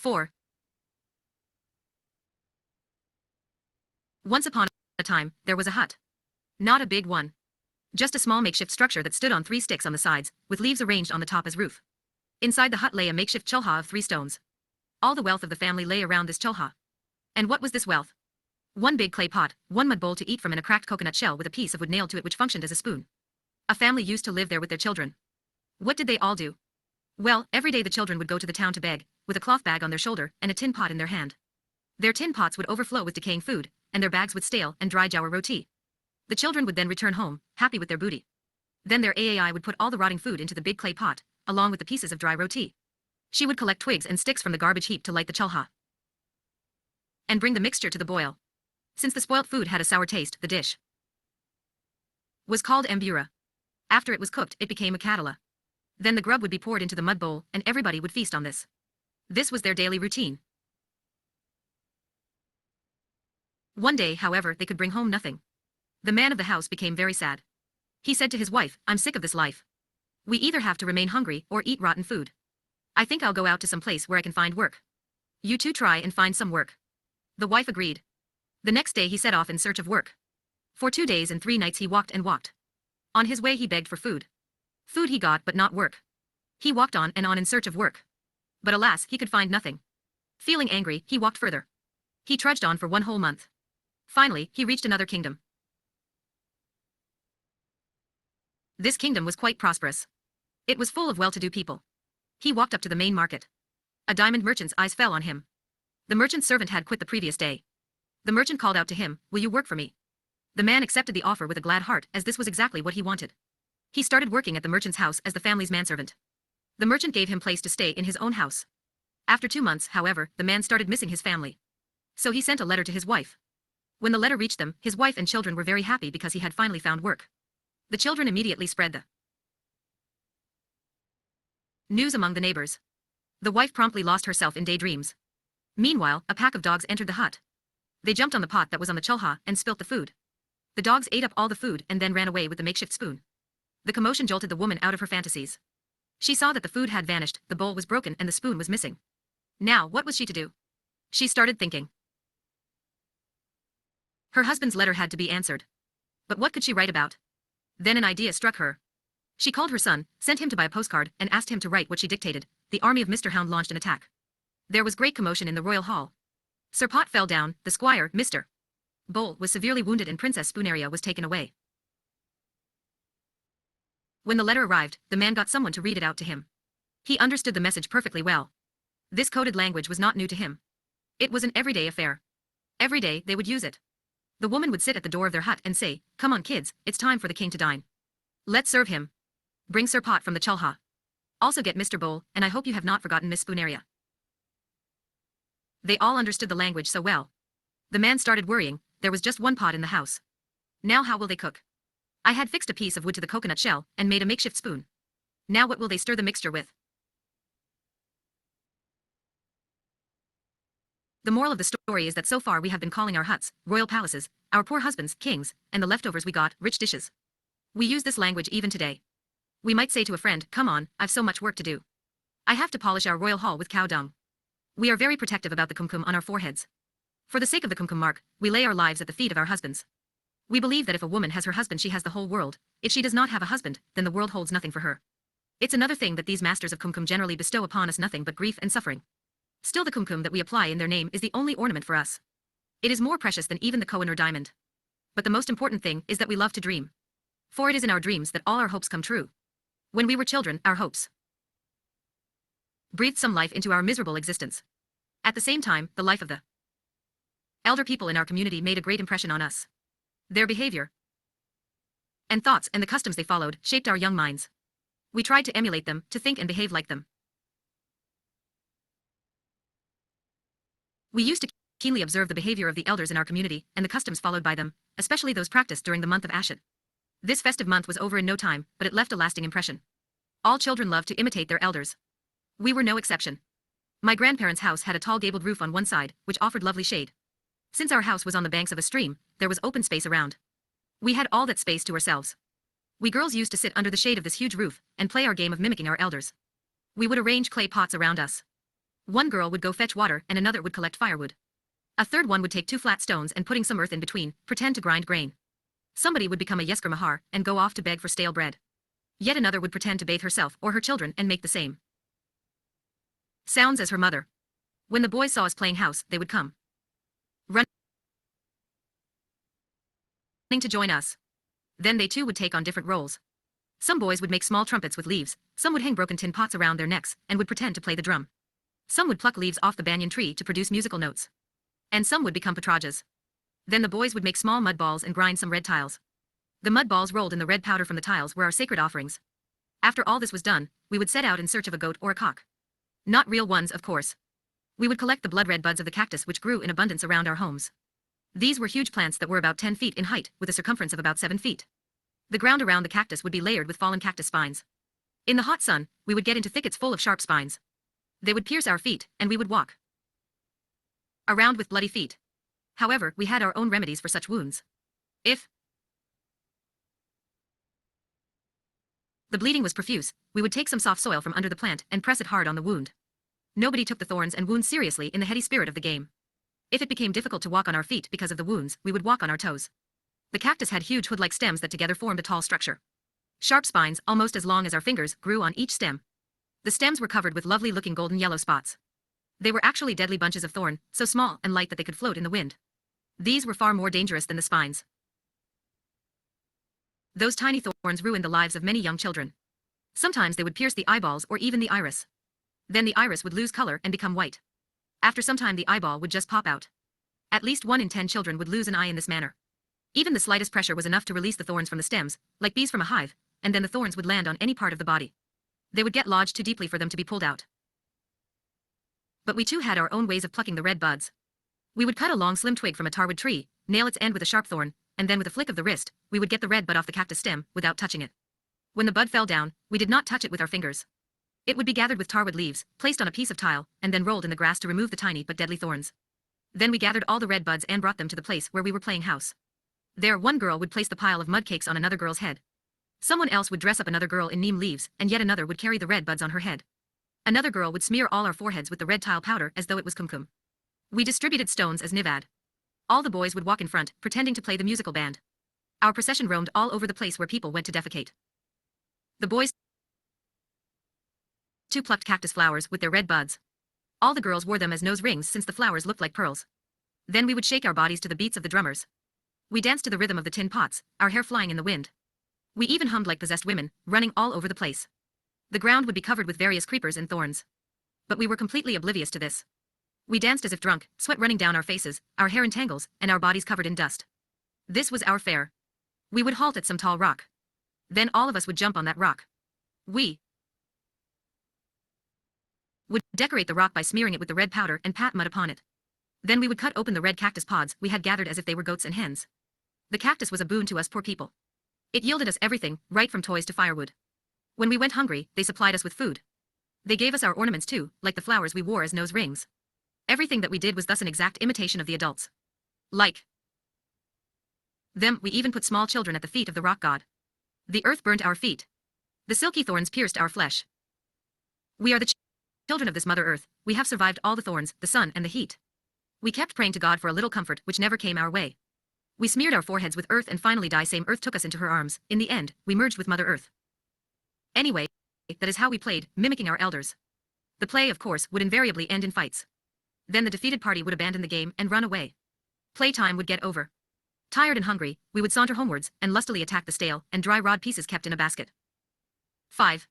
4. Once upon a time, there was a hut. Not a big one. Just a small makeshift structure that stood on 3 sticks on the sides, with leaves arranged on the top as roof. Inside the hut lay a makeshift cholha of 3 stones. All the wealth of the family lay around this cholha. And what was this wealth? 1 big clay pot, 1 mud bowl to eat from, and a cracked coconut shell with a piece of wood nailed to it which functioned as a spoon. A family used to live there with their children. What did they all do? Well, every day the children would go to the town to beg, with a cloth bag on their shoulder and a tin pot in their hand. Their tin pots would overflow with decaying food, and their bags with stale and dry jowar roti. The children would then return home, happy with their booty. Then their Aai would put all the rotting food into the big clay pot, along with the pieces of dry roti. She would collect twigs and sticks from the garbage heap to light the cholha, and bring the mixture to the boil. Since the spoilt food had a sour taste, the dish was called ambura. After it was cooked, it became a katala. Then the grub would be poured into the mud bowl, and everybody would feast on this. This was their daily routine. One day, however, they could bring home nothing. The man of the house became very sad. He said to his wife, "I'm sick of this life. We either have to remain hungry or eat rotten food. I think I'll go out to some place where I can find work. You two try and find some work." The wife agreed. The next day he set off in search of work. For 2 days and 3 nights he walked and walked. On his way he begged for food. Food he got, but not work. He walked on and on in search of work. But alas, he could find nothing. Feeling angry, he walked further. He trudged on for 1 whole month. Finally, he reached another kingdom. This kingdom was quite prosperous. It was full of well-to-do people. He walked up to the main market. A diamond merchant's eyes fell on him. The merchant's servant had quit the previous day. The merchant called out to him, "Will you work for me?" The man accepted the offer with a glad heart, as this was exactly what he wanted. He started working at the merchant's house as the family's manservant. The merchant gave him place to stay in his own house. After 2 months, however, the man started missing his family. So he sent a letter to his wife. When the letter reached them, his wife and children were very happy because he had finally found work. The children immediately spread the news among the neighbors. The wife promptly lost herself in daydreams. Meanwhile, a pack of dogs entered the hut. They jumped on the pot that was on the cholha and spilt the food. The dogs ate up all the food and then ran away with the makeshift spoon. The commotion jolted the woman out of her fantasies. She saw that the food had vanished, the bowl was broken, and the spoon was missing. Now, what was she to do? She started thinking. Her husband's letter had to be answered. But what could she write about? Then an idea struck her. She called her son, sent him to buy a postcard, and asked him to write what she dictated. The army of Mr. Hound launched an attack. There was great commotion in the royal hall. Sir Pot fell down, the squire, Mr. Bowl, was severely wounded, and Princess Spoonaria was taken away. When the letter arrived, the man got someone to read it out to him. He understood the message perfectly well. This coded language was not new to him. It was an everyday affair. Every day they would use it. The woman would sit at the door of their hut and say, "Come on kids, it's time for the king to dine. Let's serve him. Bring Sir Pot from the cholha. Also get Mr. Bowl, and I hope you have not forgotten Miss Spoonaria." They all understood the language so well. The man started worrying. There was just 1 pot in the house. Now how will they cook? I had fixed a piece of wood to the coconut shell and made a makeshift spoon. Now what will they stir the mixture with? The moral of the story is that so far we have been calling our huts royal palaces, our poor husbands kings, and the leftovers we got rich dishes. We use this language even today. We might say to a friend, "Come on, I've so much work to do. I have to polish our royal hall with cow dung." We are very protective about the kumkum on our foreheads. For the sake of the kumkum mark, we lay our lives at the feet of our husbands. We believe that if a woman has her husband, she has the whole world. If she does not have a husband, then the world holds nothing for her. It's another thing that these masters of kumkum generally bestow upon us nothing but grief and suffering. Still, the kumkum that we apply in their name is the only ornament for us. It is more precious than even the Kohinoor diamond. But the most important thing is that we love to dream. For it is in our dreams that all our hopes come true. When we were children, our hopes breathed some life into our miserable existence. At the same time, the life of the elder people in our community made a great impression on us. Their behavior and thoughts and the customs they followed shaped our young minds. We tried to emulate them, to think and behave like them. We used to keenly observe the behavior of the elders in our community and the customs followed by them, especially those practiced during the month of Ashit. This festive month was over in no time, but it left a lasting impression. All children loved to imitate their elders. We were no exception. My grandparents' house had a tall gabled roof on one side, which offered lovely shade. Since our house was on the banks of a stream, there was open space around. We had all that space to ourselves. We girls used to sit under the shade of this huge roof and play our game of mimicking our elders. We would arrange clay pots around us. One girl would go fetch water and another would collect firewood. A third one would take 2 flat stones and putting some earth in between, pretend to grind grain. Somebody would become a Yesker Mahar and go off to beg for stale bread. Yet another would pretend to bathe herself or her children and make the same sounds as her mother. When the boys saw us playing house, they would come running to join us. Then they too would take on different roles. Some boys would make small trumpets with leaves, some would hang broken tin pots around their necks and would pretend to play the drum. Some would pluck leaves off the banyan tree to produce musical notes. And some would become patrajas. Then the boys would make small mud balls and grind some red tiles. The mud balls rolled in the red powder from the tiles were our sacred offerings. After all this was done, we would set out in search of a goat or a cock. Not real ones, of course. We would collect the blood-red buds of the cactus which grew in abundance around our homes. These were huge plants that were about 10 feet in height with a circumference of about 7 feet. The ground around the cactus would be layered with fallen cactus spines. In the hot sun, we would get into thickets full of sharp spines. They would pierce our feet, and we would walk around with bloody feet. However, we had our own remedies for such wounds. If the bleeding was profuse, we would take some soft soil from under the plant and press it hard on the wound. Nobody took the thorns and wounds seriously in the heady spirit of the game. If it became difficult to walk on our feet because of the wounds, we would walk on our toes. The cactus had huge hood-like stems that together formed a tall structure. Sharp spines, almost as long as our fingers, grew on each stem. The stems were covered with lovely-looking golden yellow spots. They were actually deadly bunches of thorn, so small and light that they could float in the wind. These were far more dangerous than the spines. Those tiny thorns ruined the lives of many young children. Sometimes they would pierce the eyeballs or even the iris. Then the iris would lose color and become white. After some time the eyeball would just pop out. At least 1 in 10 children would lose an eye in this manner. Even the slightest pressure was enough to release the thorns from the stems, like bees from a hive, and then the thorns would land on any part of the body. They would get lodged too deeply for them to be pulled out. But we too had our own ways of plucking the red buds. We would cut a long slim twig from a tarwood tree, nail its end with a sharp thorn, and then with a flick of the wrist, we would get the red bud off the cactus stem without touching it. When the bud fell down, we did not touch it with our fingers. It would be gathered with tarwood leaves, placed on a piece of tile, and then rolled in the grass to remove the tiny but deadly thorns. Then we gathered all the red buds and brought them to the place where we were playing house. There, one girl would place the pile of mud cakes on another girl's head. Someone else would dress up another girl in neem leaves, and yet another would carry the red buds on her head. Another girl would smear all our foreheads with the red tile powder as though it was kumkum. We distributed stones as nivad. All the boys would walk in front, pretending to play the musical band. Our procession roamed all over the place where people went to defecate. The boys too plucked cactus flowers with their red buds. All the girls wore them as nose rings since the flowers looked like pearls. Then we would shake our bodies to the beats of the drummers. We danced to the rhythm of the tin pots, our hair flying in the wind. We even hummed like possessed women, running all over the place. The ground would be covered with various creepers and thorns. But we were completely oblivious to this. We danced as if drunk, sweat running down our faces, our hair in tangles, and our bodies covered in dust. This was our fare. We would halt at some tall rock. Then all of us would jump on that rock. We would decorate the rock by smearing it with the red powder and pat mud upon it. Then we would cut open the red cactus pods we had gathered as if they were goats and hens. The cactus was a boon to us poor people. It yielded us everything, right from toys to firewood. When we went hungry, they supplied us with food. They gave us our ornaments too, like the flowers we wore as nose rings. Everything that we did was thus an exact imitation of the adults. Like them, we even put small children at the feet of the rock god. The earth burnt our feet. The silky thorns pierced our flesh. We are the children of this Mother Earth. We have survived all the thorns, the sun, and the heat. We kept praying to God for a little comfort, which never came our way. We smeared our foreheads with earth and finally same earth took us into her arms. In the end, we merged with Mother Earth. Anyway, that is how we played, mimicking our elders. The play, of course, would invariably end in fights. Then the defeated party would abandon the game and run away. Playtime would get over. Tired and hungry, we would saunter homewards and lustily attack the stale and dry rod pieces kept in a basket. 5.